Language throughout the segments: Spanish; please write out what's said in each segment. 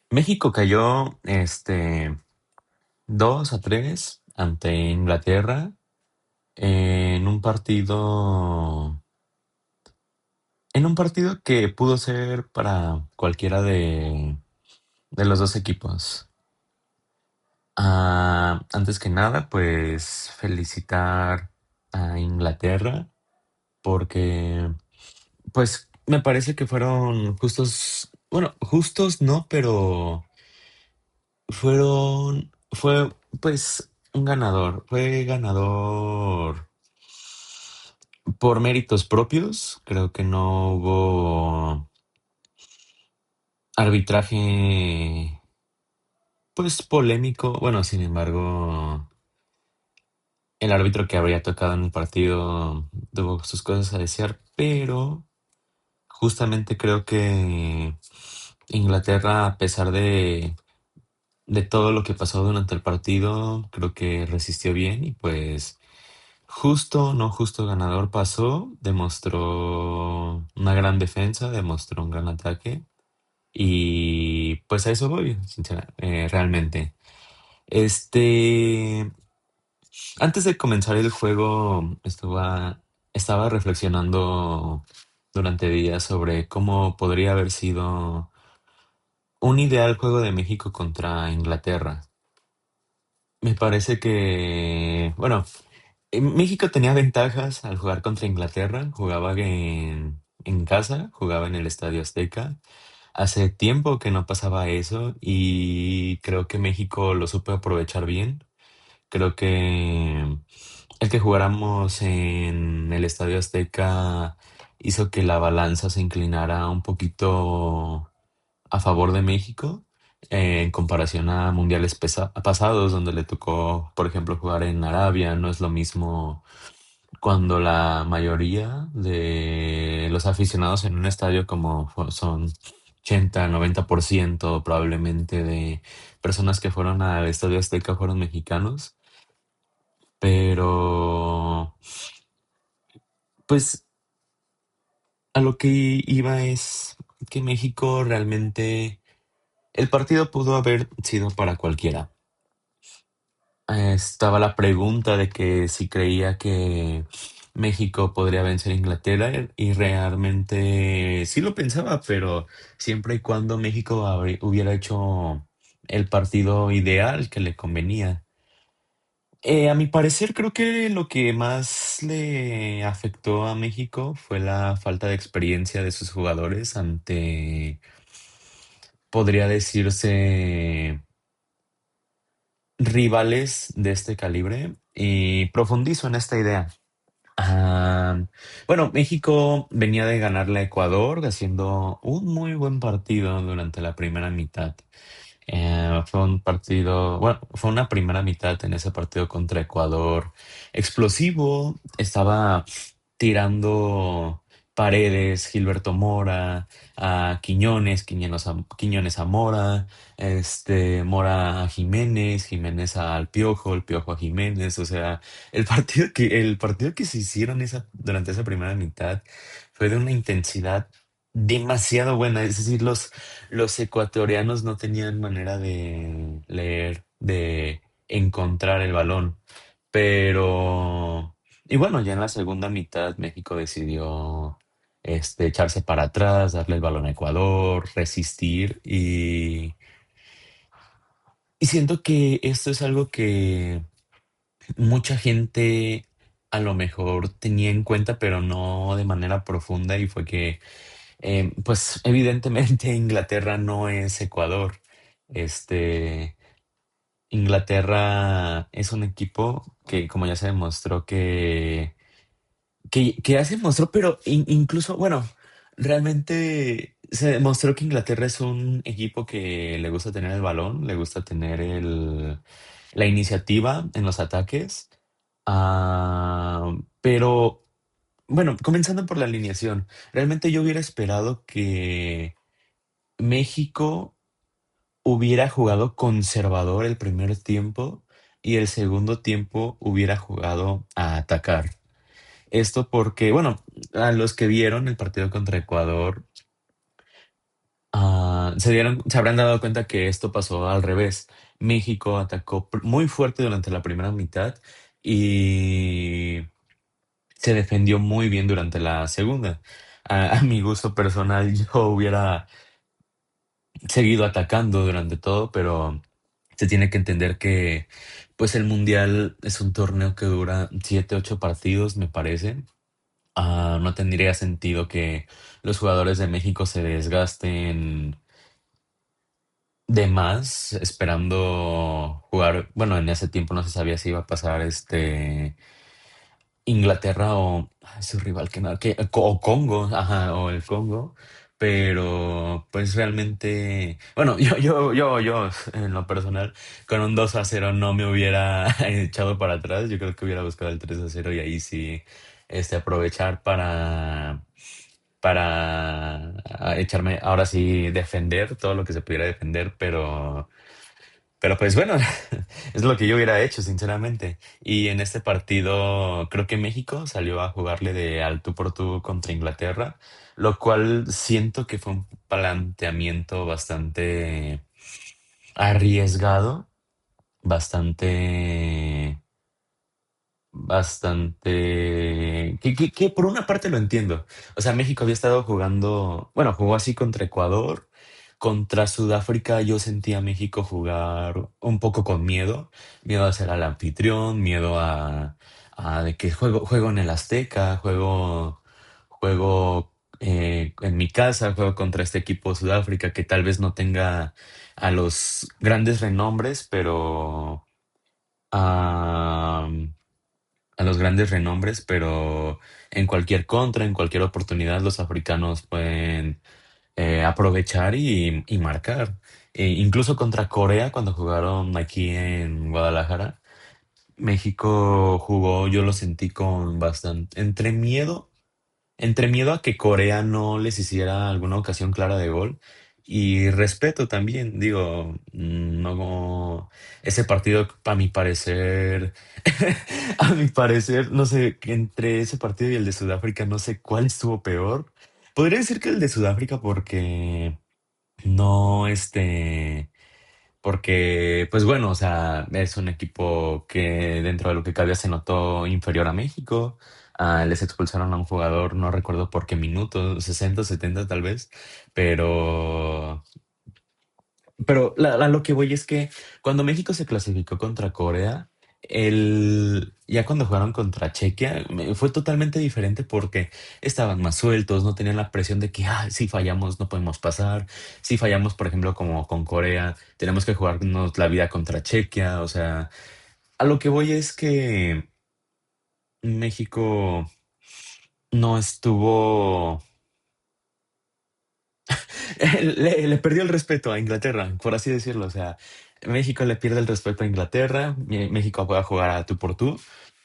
México cayó 2-3 ante Inglaterra en un partido, en un partido que pudo ser para cualquiera de los dos equipos. Antes que nada, pues felicitar a Inglaterra porque, pues, me parece que fueron justos, bueno, justos no, pero fue pues un ganador, fue ganador por méritos propios. Creo que no hubo arbitraje, pues polémico. Bueno, sin embargo, el árbitro que habría tocado en el partido tuvo sus cosas a desear, pero justamente creo que Inglaterra, a pesar de todo lo que pasó durante el partido, creo que resistió bien y pues justo, no justo ganador pasó, demostró una gran defensa, demostró un gran ataque y pues a eso voy, realmente. Este, Antes de comenzar el juego, estaba reflexionando durante días sobre cómo podría haber sido un ideal juego de México contra Inglaterra. Me parece que, bueno, México tenía ventajas al jugar contra Inglaterra. Jugaba en casa, jugaba en el Estadio Azteca. Hace tiempo que no pasaba eso y creo que México lo supo aprovechar bien. Creo que el que jugáramos en el Estadio Azteca hizo que la balanza se inclinara un poquito a favor de México, en comparación a mundiales pasados, donde le tocó, por ejemplo, jugar en Arabia. No es lo mismo cuando la mayoría de los aficionados en un estadio como son 80-90% probablemente de personas que fueron al Estadio Azteca fueron mexicanos, pero pues a lo que iba es que México realmente, el partido pudo haber sido para cualquiera. Estaba la pregunta de que si creía que México podría vencer a Inglaterra y realmente sí lo pensaba, pero siempre y cuando México hubiera hecho el partido ideal que le convenía. A mi parecer, creo que lo que más le afectó a México fue la falta de experiencia de sus jugadores ante, podría decirse, rivales de este calibre. Y profundizo en esta idea. Ah, bueno, México venía de ganarle a Ecuador, haciendo un muy buen partido durante la primera mitad. Fue un partido, bueno, fue una primera mitad en ese partido contra Ecuador explosivo. Estaba tirando Paredes, Gilberto Mora, a Quiñones a Mora, Mora a Jiménez, Jiménez al Piojo, el Piojo a Jiménez. O sea, el partido que se hicieron durante esa primera mitad fue de una intensidad demasiado buena. Es decir, los ecuatorianos no tenían manera de leer, de encontrar el balón. Pero, y bueno, ya en la segunda mitad México decidió echarse para atrás, darle el balón a Ecuador, resistir y siento que esto es algo que mucha gente a lo mejor tenía en cuenta, pero no de manera profunda y fue que pues evidentemente Inglaterra no es Ecuador. Este, Inglaterra es un equipo que, como ya se demostró, que ya se demostró, pero incluso, bueno, realmente se demostró que Inglaterra es un equipo que le gusta tener el balón, le gusta tener la iniciativa en los ataques. Pero, bueno, comenzando por la alineación, realmente yo hubiera esperado que México hubiera jugado conservador el primer tiempo y el segundo tiempo hubiera jugado a atacar. Esto porque, bueno, a los que vieron el partido contra Ecuador, Se habrán dado cuenta que esto pasó al revés. México atacó muy fuerte durante la primera mitad y se defendió muy bien durante la segunda. A mi gusto personal, yo hubiera seguido atacando durante todo, pero se tiene que entender que pues el Mundial es un torneo que dura 7, 8 partidos, me parece. No tendría sentido que los jugadores de México se desgasten de más esperando jugar. Bueno, en ese tiempo no se sabía si iba a pasar Inglaterra o su rival o Congo, ajá, o el Congo. Pero pues realmente, bueno, yo en lo personal, con un 2-0 no me hubiera echado para atrás. Yo creo que hubiera buscado el 3-0 y ahí sí, aprovechar para echarme, ahora sí, defender todo lo que se pudiera defender, pero pues bueno, es lo que yo hubiera hecho, sinceramente. Y en este partido, creo que México salió a jugarle de al tú por tú contra Inglaterra, lo cual siento que fue un planteamiento bastante arriesgado, bastante que por una parte lo entiendo. O sea, México había estado jugando, bueno, jugó así contra Ecuador, contra Sudáfrica. Yo sentía a México jugar un poco con miedo, miedo a ser al anfitrión, miedo a de que juego en el Azteca, juego en mi casa, juego contra este equipo Sudáfrica que tal vez no tenga a los grandes renombres, pero a los grandes renombres, pero en cualquier contra, en cualquier oportunidad, los africanos pueden aprovechar y marcar. Incluso contra Corea, cuando jugaron aquí en Guadalajara, México jugó, yo lo sentí con bastante, entre miedo a que Corea no les hiciera alguna ocasión clara de gol y respeto también, digo, no, ese partido a mi parecer, a mi parecer, no sé, que entre ese partido y el de Sudáfrica, no sé cuál estuvo peor. Podría decir que el de Sudáfrica porque no, porque, pues bueno, o sea, es un equipo que dentro de lo que cabía se notó inferior a México. Les expulsaron a un jugador, no recuerdo por qué minuto, 60, 70 tal vez, pero a lo que voy es que cuando México se clasificó contra Corea, ya cuando jugaron contra Chequia, fue totalmente diferente porque estaban más sueltos, no tenían la presión de que, si fallamos no podemos pasar, si fallamos, por ejemplo, como con Corea, tenemos que jugarnos la vida contra Chequia, o sea, a lo que voy es que México no estuvo. Le perdió el respeto a Inglaterra, por así decirlo. O sea, México le pierde el respeto a Inglaterra. México puede jugar a tú por tú,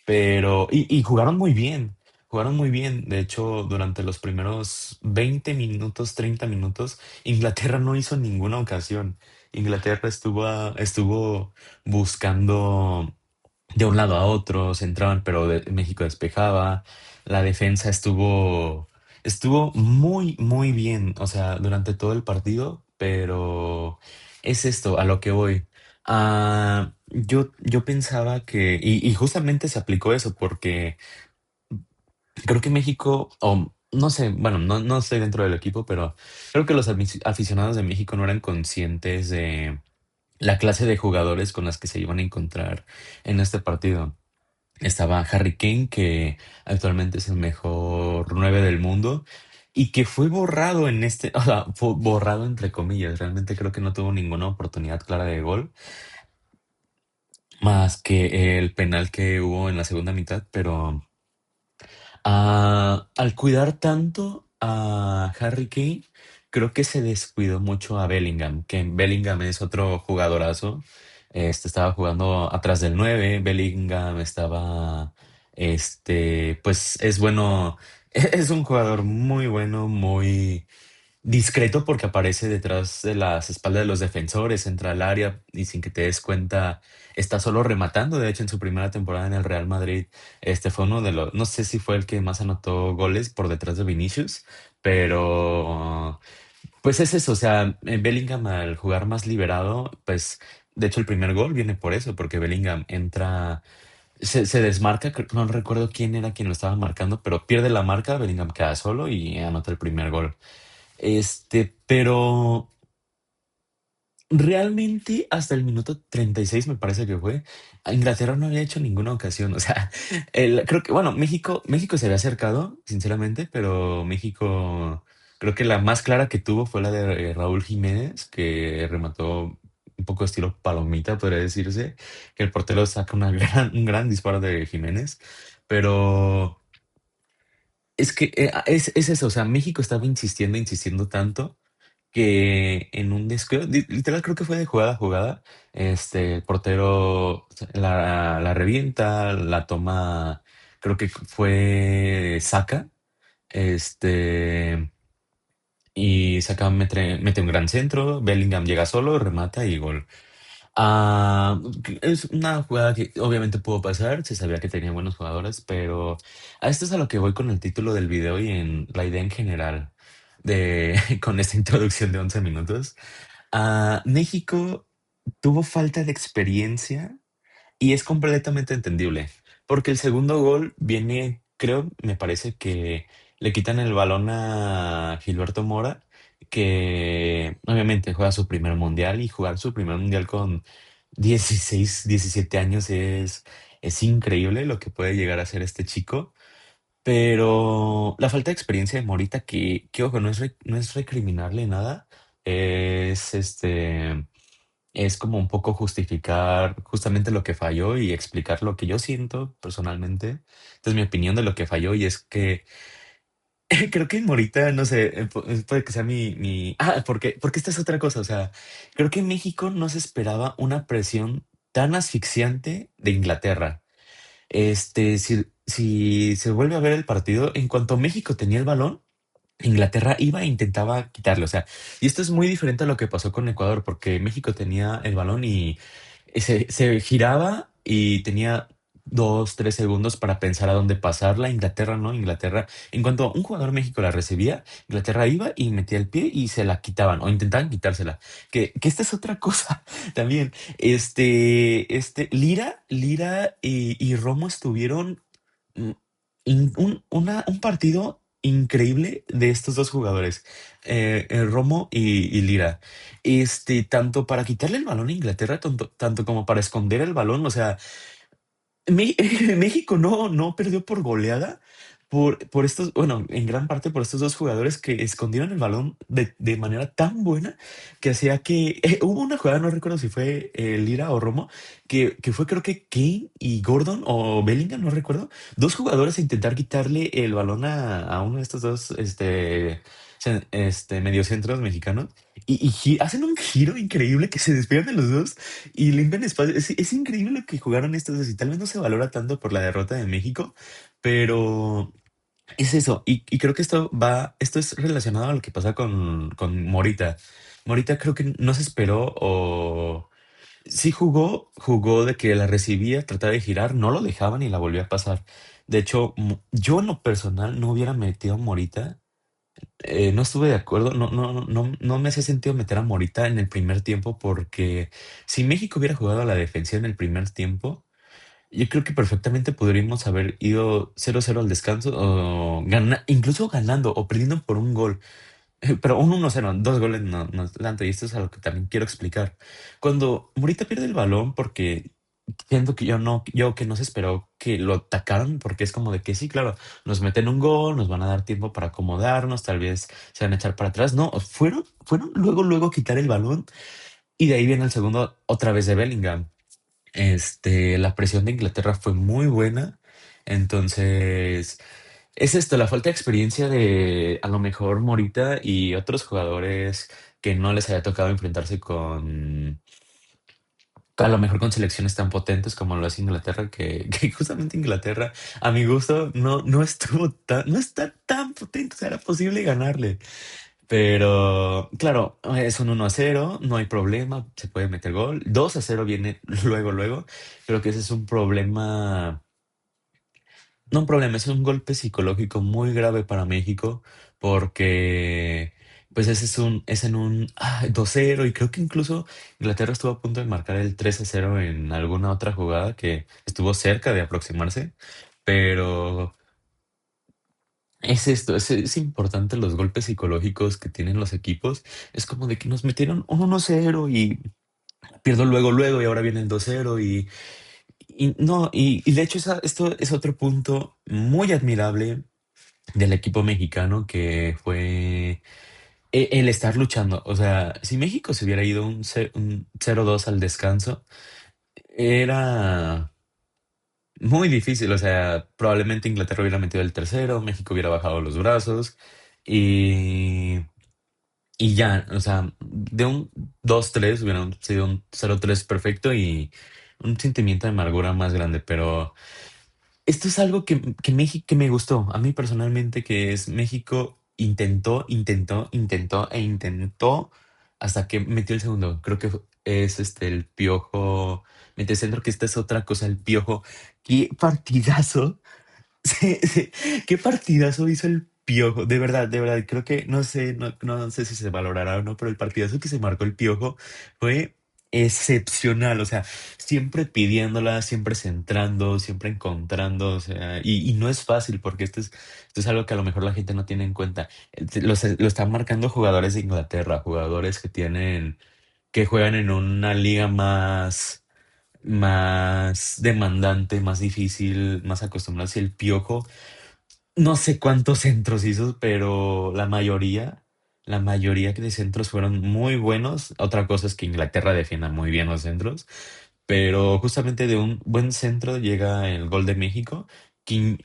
pero. Y jugaron muy bien. Jugaron muy bien. De hecho, durante los primeros 20 minutos, 30 minutos, Inglaterra no hizo ninguna ocasión. Inglaterra estuvo buscando de un lado a otro, se entraban, pero México despejaba. La defensa estuvo muy, muy bien, o sea, durante todo el partido, pero es esto a lo que voy. Yo pensaba y justamente se aplicó eso, porque creo que México, o no sé, bueno, no estoy dentro del equipo, pero creo que los aficionados de México no eran conscientes de la clase de jugadores con las que se iban a encontrar en este partido. Estaba Harry Kane, que actualmente es el mejor 9 del mundo y que fue borrado o sea, fue borrado entre comillas. Realmente creo que no tuvo ninguna oportunidad clara de gol, más que el penal que hubo en la segunda mitad, pero al cuidar tanto a Harry Kane, creo que se descuidó mucho a Bellingham, que Bellingham es otro jugadorazo. Estaba jugando atrás del 9. Bellingham estaba, pues es bueno, es un jugador muy bueno, muy discreto porque aparece detrás de las espaldas de los defensores, entra al área y sin que te des cuenta está solo rematando. De hecho, en su primera temporada en el Real Madrid, fue uno de los, no sé si fue el que más anotó goles por detrás de Vinicius, pero Pues es eso, o sea, Bellingham al jugar más liberado, pues de hecho el primer gol viene por eso, porque Bellingham entra, se desmarca, no recuerdo quién era quien lo estaba marcando, pero pierde la marca, Bellingham queda solo y anota el primer gol. Pero realmente hasta el minuto 36 me parece que fue, a Inglaterra no había hecho ninguna ocasión, o sea, creo que, bueno, México se había acercado, sinceramente, pero México, creo que la más clara que tuvo fue la de Raúl Jiménez, que remató un poco estilo palomita, podría decirse, que el portero saca un gran disparo de Jiménez, pero es que es eso, o sea, México estaba insistiendo, insistiendo tanto que en un descuido, literal creo que fue de jugada a jugada, el portero la revienta, la toma, creo que fue Saka, este, y Saka mete un gran centro, Bellingham llega solo, remata y gol. Es una jugada que obviamente pudo pasar, se sabía que tenía buenos jugadores, pero a esto es a lo que voy con el título del video y en la idea en general con esta introducción de 11 minutos. México tuvo falta de experiencia y es completamente entendible, porque el segundo gol viene, creo, me parece que le quitan el balón a Gilberto Mora, que obviamente juega su primer mundial y jugar su primer mundial con 16 17 años es increíble lo que puede llegar a ser este chico. Pero la falta de experiencia de Morita, que ojo, no es recriminarle nada, es es como un poco justificar justamente lo que falló y explicar lo que yo siento personalmente. Entonces, mi opinión de lo que falló y es que creo que Morita, no sé, puede que sea porque esta es otra cosa, o sea, creo que México no se esperaba una presión tan asfixiante de Inglaterra. Si se vuelve a ver el partido, en cuanto México tenía el balón, Inglaterra iba e intentaba quitarle, o sea, y esto es muy diferente a lo que pasó con Ecuador, porque México tenía el balón y se giraba y tenía 2, 3 segundos para pensar a dónde pasarla. Inglaterra no, Inglaterra, en cuanto un jugador México la recibía, Inglaterra iba y metía el pie y se la quitaban o intentaban quitársela. Que esta es otra cosa también. Lira y Romo estuvieron mm, un partido increíble de estos dos jugadores, Romo y Lira. Tanto para quitarle el balón a Inglaterra, tanto como para esconder el balón. O sea, Me- México no perdió por goleada por estos, bueno, en gran parte por estos dos jugadores que escondieron el balón de manera tan buena que hacía que hubo una jugada, no recuerdo si fue Lira o Romo, que fue creo que Kane y Gordon o Bellingham, no recuerdo, dos jugadores a intentar quitarle el balón a uno de estos dos, mediocentros mexicanos y hacen un giro increíble que se despegan de los dos y limpian espacio. Es increíble lo que jugaron estos dos y tal vez no se valora tanto por la derrota de México, pero es eso. Y creo que esto es relacionado a lo que pasa con Morita. Morita creo que no se esperó o sí jugó de que la recibía, trataba de girar, no lo dejaban y la volvió a pasar. De hecho, yo en lo personal no hubiera metido a Morita, no estuve de acuerdo, no me hace sentido meter a Morita en el primer tiempo porque si México hubiera jugado a la defensiva en el primer tiempo, yo creo que perfectamente podríamos haber ido 0-0 al descanso o incluso ganando o perdiendo por un gol. Pero un 1-0, dos goles no es tanto y esto es algo que también quiero explicar. Cuando Morita pierde el balón porque siento que yo que no se esperó que lo atacaran porque es como de que sí, claro, nos meten un gol, nos van a dar tiempo para acomodarnos, tal vez se van a echar para atrás. No, fueron luego a quitar el balón y de ahí viene el segundo otra vez de Bellingham. La presión de Inglaterra fue muy buena. Entonces, es esto, la falta de experiencia de a lo mejor Morita y otros jugadores que no les haya tocado enfrentarse a lo mejor con selecciones tan potentes como lo es Inglaterra, que justamente Inglaterra, a mi gusto, no está tan potente, o sea, era posible ganarle. Pero claro, es un 1-0, no hay problema, se puede meter gol. 2-0 viene luego. Creo que ese es un problema, no un problema, es un golpe psicológico muy grave para México porque Pues ese es en un 2-0 y creo que incluso Inglaterra estuvo a punto de marcar el 3-0 en alguna otra jugada que estuvo cerca de aproximarse, pero es esto, es importante los golpes psicológicos que tienen los equipos. Es como de que nos metieron un 1-0 y pierdo luego, luego y ahora viene el 2-0 y no, y de hecho esto es otro punto muy admirable del equipo mexicano que fue el estar luchando. O sea, si México se hubiera ido un 0-2 al descanso, era muy difícil. O sea, probablemente Inglaterra hubiera metido el tercero, México hubiera bajado los brazos y, y ya, o sea, de un 2-3 hubiera sido un 0-3 perfecto y un sentimiento de amargura más grande, pero esto es algo que México que me gustó a mí personalmente, que es México intentó e intentó hasta que metió el segundo. Creo que es el Piojo centro, que esta es otra cosa, el Piojo. Qué partidazo, qué partidazo hizo el Piojo. De verdad, creo que no sé si se valorará o no, pero el partidazo que se marcó el Piojo fue excepcional. O sea, siempre pidiéndola, siempre centrando, siempre encontrando. O sea, y no es fácil porque esto es algo que a lo mejor la gente no tiene en cuenta. Lo están marcando jugadores de Inglaterra, jugadores que juegan en una liga más demandante, más difícil, más acostumbrados. Y el Piojo no sé cuántos centros hizo, pero la mayoría de centros fueron muy buenos. Otra cosa es que Inglaterra defienda muy bien los centros, pero justamente de un buen centro llega el gol de México,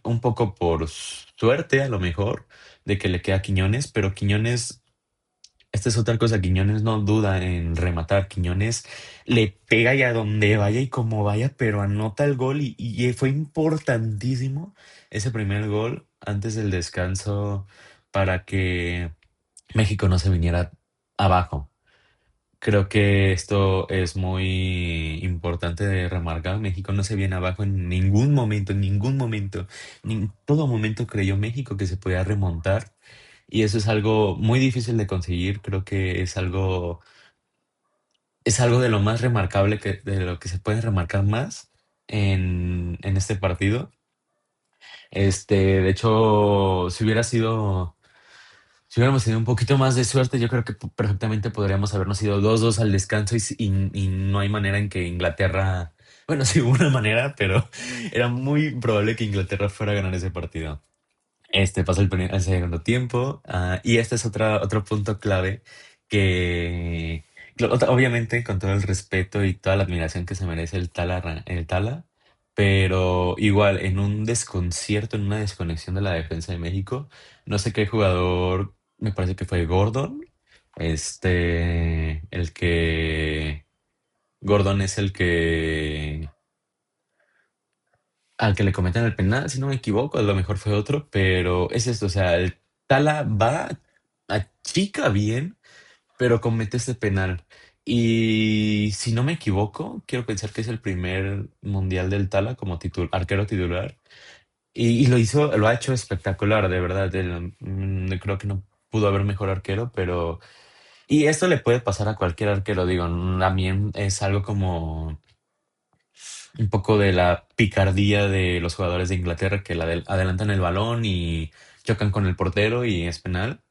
un poco por suerte a lo mejor, de que le queda a Quiñones, pero Quiñones, esta es otra cosa, Quiñones no duda en rematar, Quiñones le pega y a donde vaya y como vaya, pero anota el gol y fue importantísimo ese primer gol antes del descanso para que México no se viniera abajo. Creo que esto es muy importante de remarcar. México no se viene abajo en ningún momento, en ningún momento. En todo momento creyó México que se podía remontar y eso es algo muy difícil de conseguir. Creo que es algo de lo más remarcable de lo que se puede remarcar más en este partido. De hecho, si hubiéramos tenido un poquito más de suerte, yo creo que perfectamente podríamos habernos ido 2-2 al descanso y no hay manera en que Inglaterra, bueno, sí hubo una manera, pero era muy probable que Inglaterra fuera a ganar ese partido. Pasó el segundo tiempo, y este es otro punto clave que, obviamente, con todo el respeto y toda la admiración que se merece el Tala, pero igual en un desconcierto, en una desconexión de la defensa de México, no sé qué jugador, me parece que fue Gordon, el que, Gordon es el que al que le cometen el penal, si no me equivoco, a lo mejor fue otro, pero es esto, o sea, el Tala va, achica bien, pero comete este penal. Y si no me equivoco, quiero pensar que es el primer mundial del Tala como arquero titular. Y lo ha hecho espectacular, de verdad. Creo que no pudo haber mejor arquero, pero... Y esto le puede pasar a cualquier arquero, digo, también es algo como un poco de la picardía de los jugadores de Inglaterra que adelantan el balón y chocan con el portero y es penal.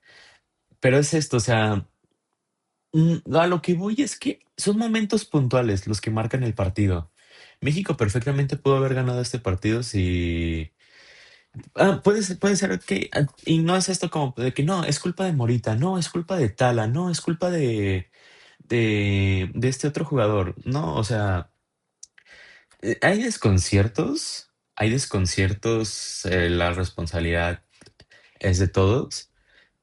Pero es esto, o sea, a lo que voy es que son momentos puntuales los que marcan el partido. México perfectamente pudo haber ganado este partido si... puede ser que... y no es esto como de que no, es culpa de Morita, no, es culpa de Tala, no, es culpa de este otro jugador. No, o sea... hay desconciertos, la responsabilidad es de todos,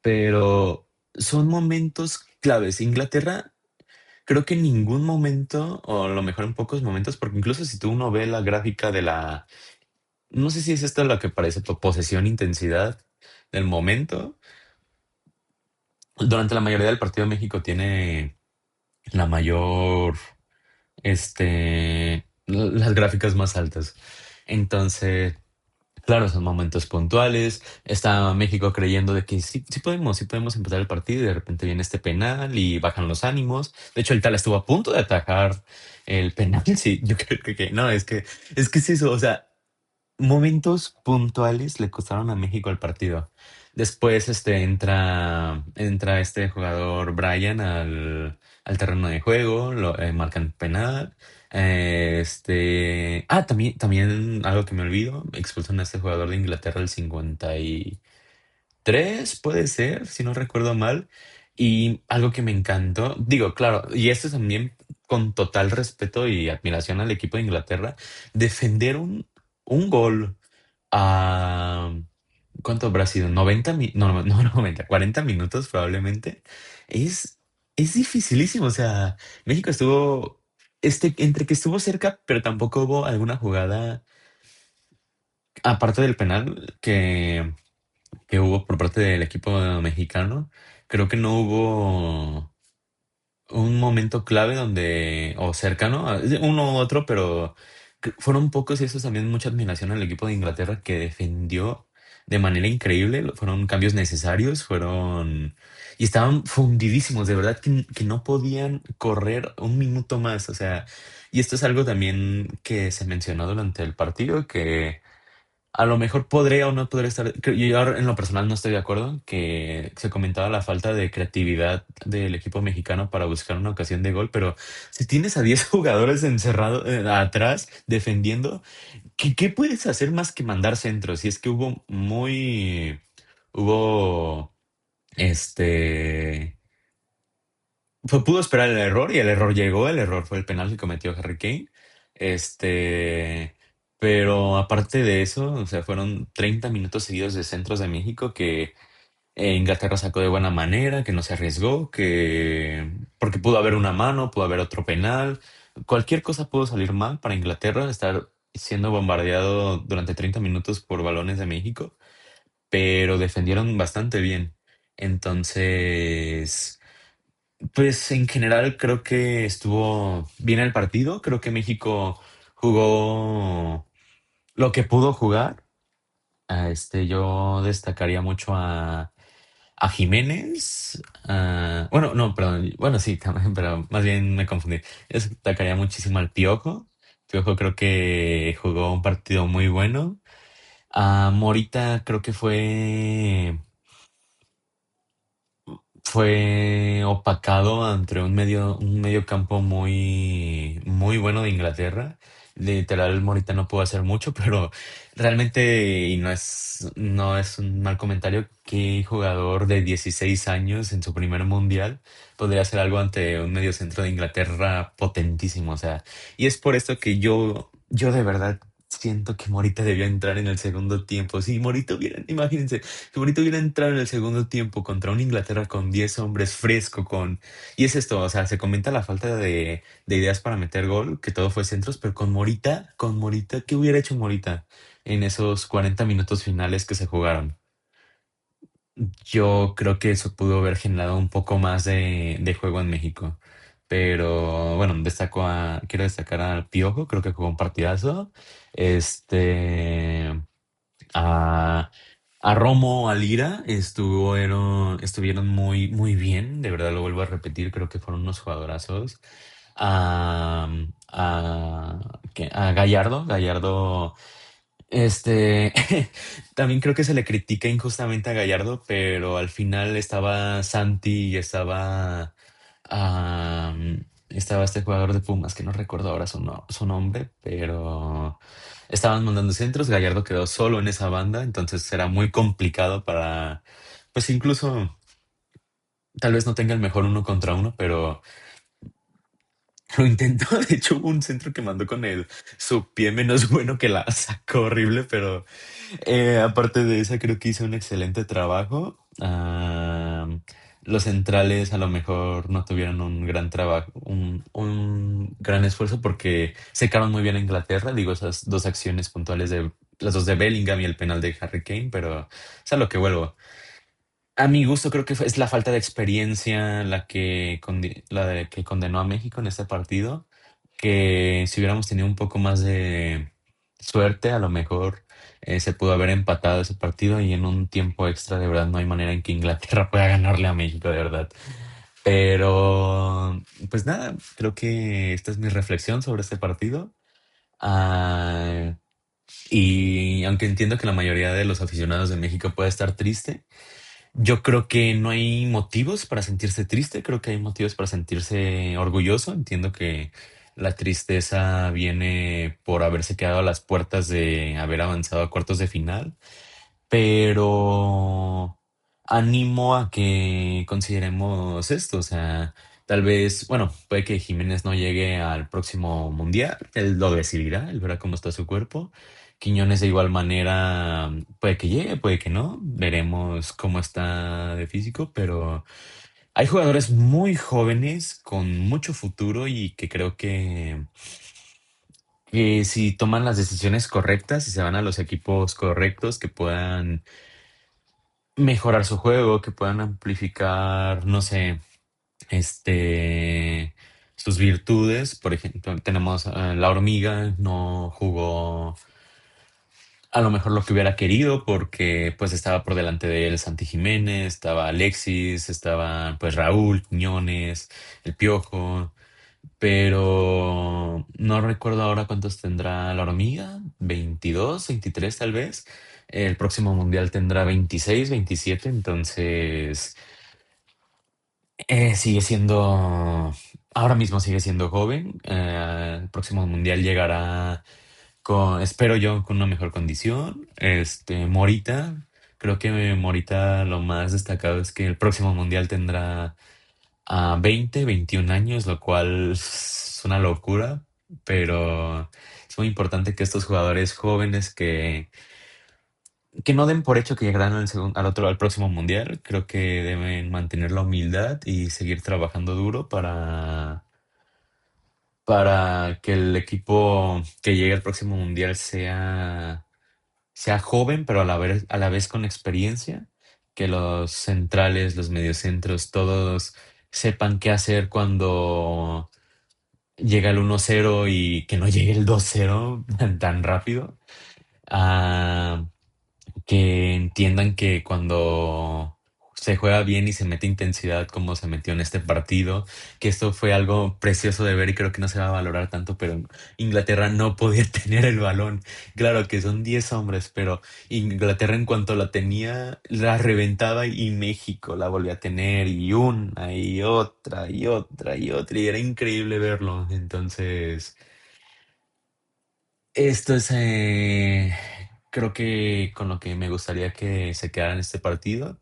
pero son momentos claves. Inglaterra, creo que en ningún momento, o a lo mejor en pocos momentos, porque incluso si tú uno ve la gráfica no sé si es esta la que parece posesión, intensidad del momento, durante la mayoría del partido México tiene la mayor, las gráficas más altas. Entonces, Claro, son momentos puntuales. Está México creyendo de que sí, sí podemos empezar el partido y de repente viene este penal y bajan los ánimos. De hecho, el Tala estuvo a punto de atajar el penal. Sí, yo creo que no, es que es eso. O sea, momentos puntuales le costaron a México el partido. Después entra este jugador Brian al terreno de juego, marcan penal. También algo que me olvido, expulsan a este jugador de Inglaterra el 53 puede ser, si no recuerdo mal. Y algo que me encantó, digo, claro, y esto también con total respeto y admiración al equipo de Inglaterra, defender un gol a... ¿Cuánto habrá sido? No, 90, 40 minutos probablemente. Es, es dificilísimo. O sea, México estuvo, entre que estuvo cerca, pero tampoco hubo alguna jugada, aparte del penal que hubo por parte del equipo mexicano. Creo que no hubo un momento clave donde, o cercano, uno u otro, pero fueron pocos y eso es también mucha admiración al equipo de Inglaterra que defendió de manera increíble. Fueron cambios necesarios, y estaban fundidísimos, de verdad que no podían correr un minuto más. O sea, y esto es algo también que se mencionó durante el partido, que a lo mejor podría o no podría estar. Yo ahora en lo personal no estoy de acuerdo, que se comentaba la falta de creatividad del equipo mexicano para buscar una ocasión de gol, pero si tienes a 10 jugadores encerrados atrás defendiendo, ¿qué puedes hacer más que mandar centros? Y es que hubo, este, pudo esperar el error y el error llegó. El error fue el penal que cometió Harry Kane. Este, pero aparte de eso, o sea, fueron 30 minutos seguidos de centros de México que Inglaterra sacó de buena manera, que no se arriesgó, porque pudo haber una mano, pudo haber otro penal. Cualquier cosa pudo salir mal para Inglaterra, estar siendo bombardeado durante 30 minutos por balones de México, pero defendieron bastante bien. Entonces. Pues en general creo que estuvo bien el partido. Creo que México jugó lo que pudo jugar. Yo destacaría mucho a Jiménez. Bueno, no, perdón. Bueno, sí, también, pero más bien me confundí. Destacaría muchísimo al Piojo. Piojo creo que jugó un partido muy bueno. Morita creo que fue opacado entre un medio campo muy, muy bueno de Inglaterra. Literal, Morita no pudo hacer mucho, pero realmente, y no es un mal comentario, que jugador de 16 años en su primer mundial podría hacer algo ante un medio centro de Inglaterra potentísimo. O sea, y es por esto que yo de verdad siento que Morita debió entrar en el segundo tiempo. Si Morita imagínense, que bonito hubiera entrado en el segundo tiempo contra un Inglaterra con 10 hombres fresco con. Y es esto, o sea, se comenta la falta de ideas para meter gol, que todo fue centros, pero con Morita, ¿qué hubiera hecho Morita en esos 40 minutos finales que se jugaron? Yo creo que eso pudo haber generado un poco más de juego en México. Pero bueno, quiero destacar al Piojo, creo que jugó un partidazo. Este. A, a Romo, a Lira, estuvieron muy, muy bien, de verdad lo vuelvo a repetir, creo que fueron unos jugadorazos. A, a Gallardo, este, también creo que se le critica injustamente a Gallardo, pero al final estaba Santi y estaba este jugador de Pumas, que no recuerdo ahora su nombre, pero estaban mandando centros, Gallardo quedó solo en esa banda, entonces era muy complicado pues incluso, tal vez no tenga el mejor uno contra uno, pero lo intentó. De hecho, hubo un centro que mandó con su pie menos bueno que la sacó horrible, pero aparte de esa, creo que hizo un excelente trabajo. Los centrales a lo mejor no tuvieron un gran trabajo, un gran esfuerzo porque secaron muy bien a Inglaterra. Digo, esas dos acciones puntuales las dos de Bellingham y el penal de Harry Kane, pero es a lo que vuelvo. A mi gusto creo que es la falta de experiencia la que condenó a México en este partido, que si hubiéramos tenido un poco más de suerte, a lo mejor. Se pudo haber empatado ese partido y en un tiempo extra, de verdad, no hay manera en que Inglaterra pueda ganarle a México, de verdad. Pero, pues nada, creo que esta es mi reflexión sobre este partido. Ah, y aunque entiendo que la mayoría de los aficionados de México puede estar triste, yo creo que no hay motivos para sentirse triste, creo que hay motivos para sentirse orgulloso. Entiendo que la tristeza viene por haberse quedado a las puertas de haber avanzado a cuartos de final, pero animo a que consideremos esto, o sea, tal vez, bueno, puede que Jiménez no llegue al próximo mundial, él lo decidirá, él verá cómo está su cuerpo. Quiñones de igual manera puede que llegue, puede que no, veremos cómo está de físico, pero hay jugadores muy jóvenes con mucho futuro y que creo que si toman las decisiones correctas y se van a los equipos correctos, que puedan mejorar su juego, que puedan amplificar, no sé, este, sus virtudes. Por ejemplo, tenemos la hormiga, no jugó a lo mejor lo que hubiera querido porque pues estaba por delante de él Santi Jiménez, estaba Alexis, estaba pues Raúl, Quiñones, el Piojo. Pero no recuerdo ahora cuántos tendrá la hormiga, 22, 23 tal vez. El próximo mundial tendrá 26, 27, entonces sigue siendo, ahora mismo sigue siendo joven. El próximo mundial llegará con, espero yo, con una mejor condición. Morita, creo que Morita lo más destacado es que el próximo mundial tendrá a 20, 21 años, lo cual es una locura, pero es muy importante que estos jugadores jóvenes que no den por hecho que llegarán al próximo mundial, creo que deben mantener la humildad y seguir trabajando duro para que el equipo que llegue al próximo mundial sea joven, pero a la vez con experiencia, que los centrales, los mediocentros, todos sepan qué hacer cuando llega el 1-0 y que no llegue el 2-0 tan rápido. Ah, que entiendan que cuando se juega bien y se mete intensidad como se metió en este partido, que esto fue algo precioso de ver y creo que no se va a valorar tanto, pero Inglaterra no podía tener el balón. Claro que son 10 hombres, pero Inglaterra en cuanto la tenía, la reventaba y México la volvía a tener y una y otra y otra y otra y era increíble verlo. Entonces... Esto es, creo que con lo que me gustaría que se quedara en este partido.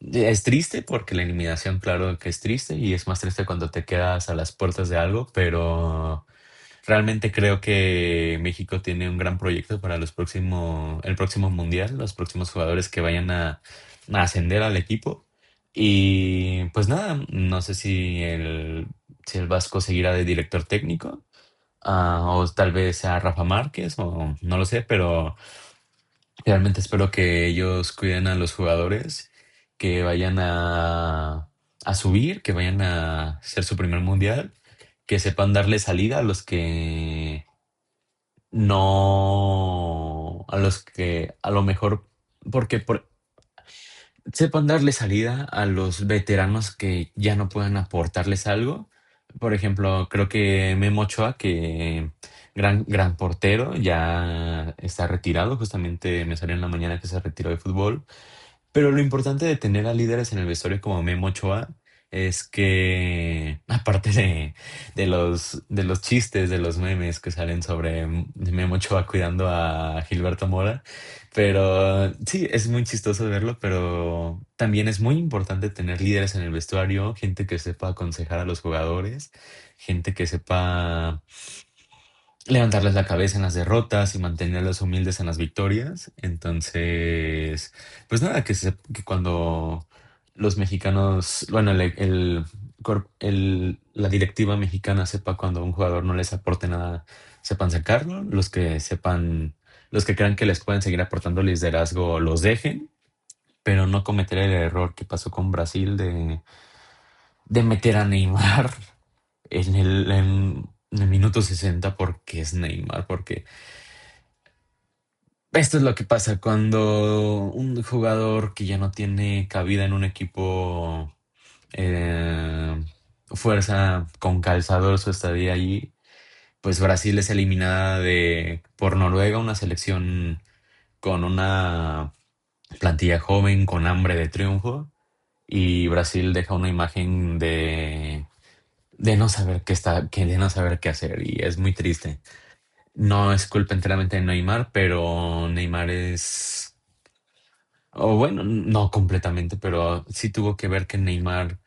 Es triste porque la eliminación, claro que es triste y es más triste cuando te quedas a las puertas de algo, pero realmente creo que México tiene un gran proyecto para el próximo mundial, los próximos jugadores que vayan a ascender al equipo. Y pues nada, no sé si el Vasco seguirá de director técnico, o tal vez sea Rafa Márquez, o no lo sé, pero realmente espero que ellos cuiden a los jugadores, que vayan a subir, que vayan a hacer su primer mundial, que sepan darle salida a los que no, a los que a lo mejor, porque sepan darle salida a los veteranos que ya no puedan aportarles algo. Por ejemplo, creo que Memo Ochoa, que gran portero, ya está retirado. Justamente me salió en la mañana que se retiró de fútbol. Pero lo importante de tener a líderes en el vestuario como Memo Ochoa es que, aparte de los chistes, de los memes que salen sobre Memo Ochoa cuidando a Gilberto Mora, pero sí, es muy chistoso verlo, pero también es muy importante tener líderes en el vestuario, gente que sepa aconsejar a los jugadores, gente que sepa levantarles la cabeza en las derrotas y mantenerlos humildes en las victorias. Entonces, pues nada, que cuando los mexicanos, bueno, la directiva mexicana sepa cuando un jugador no les aporte nada, sepan sacarlo, los que crean que les pueden seguir aportando liderazgo, los dejen, pero no cometer el error que pasó con Brasil de meter a Neymar en el minuto 60 porque es Neymar, porque Esto es lo que pasa cuando un jugador que ya no tiene cabida en un equipo eh, fuerza con calzador su estadía allí, pues Brasil es eliminada por Noruega, una selección con una plantilla joven, con hambre de triunfo, y Brasil deja una imagen de no saber de no saber qué hacer, y es muy triste. No es culpa enteramente de Neymar, pero Neymar o bueno, no completamente, pero sí tuvo que ver que Neymar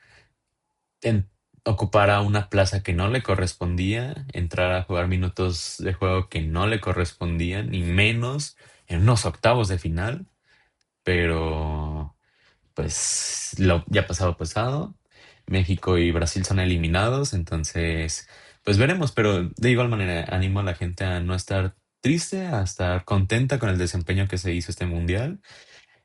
en- ocupara una plaza que no le correspondía, entrar a jugar minutos de juego que no le correspondían, ni menos en unos octavos de final, pero pues lo ya pasado pasado. México y Brasil son eliminados, entonces pues veremos, pero de igual manera animo a la gente a no estar triste, a estar contenta con el desempeño que se hizo este mundial,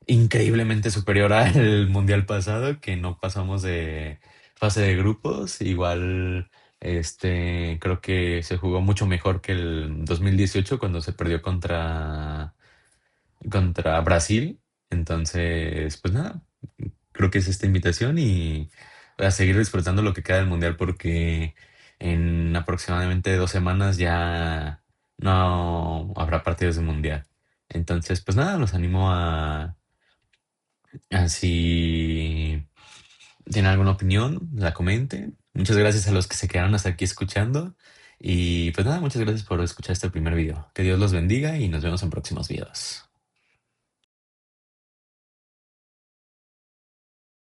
increíblemente superior al mundial pasado, que no pasamos de fase de grupos. Igual, creo que se jugó mucho mejor que el 2018 cuando se perdió contra Brasil. Entonces, pues nada, creo que es esta invitación y a seguir disfrutando lo que queda del mundial porque en aproximadamente 2 semanas ya no habrá partidos de mundial. Entonces, pues nada, los animo a si tienen alguna opinión, la comenten. Muchas gracias a los que se quedaron hasta aquí escuchando. Y pues nada, muchas gracias por escuchar este primer video. Que Dios los bendiga y nos vemos en próximos videos.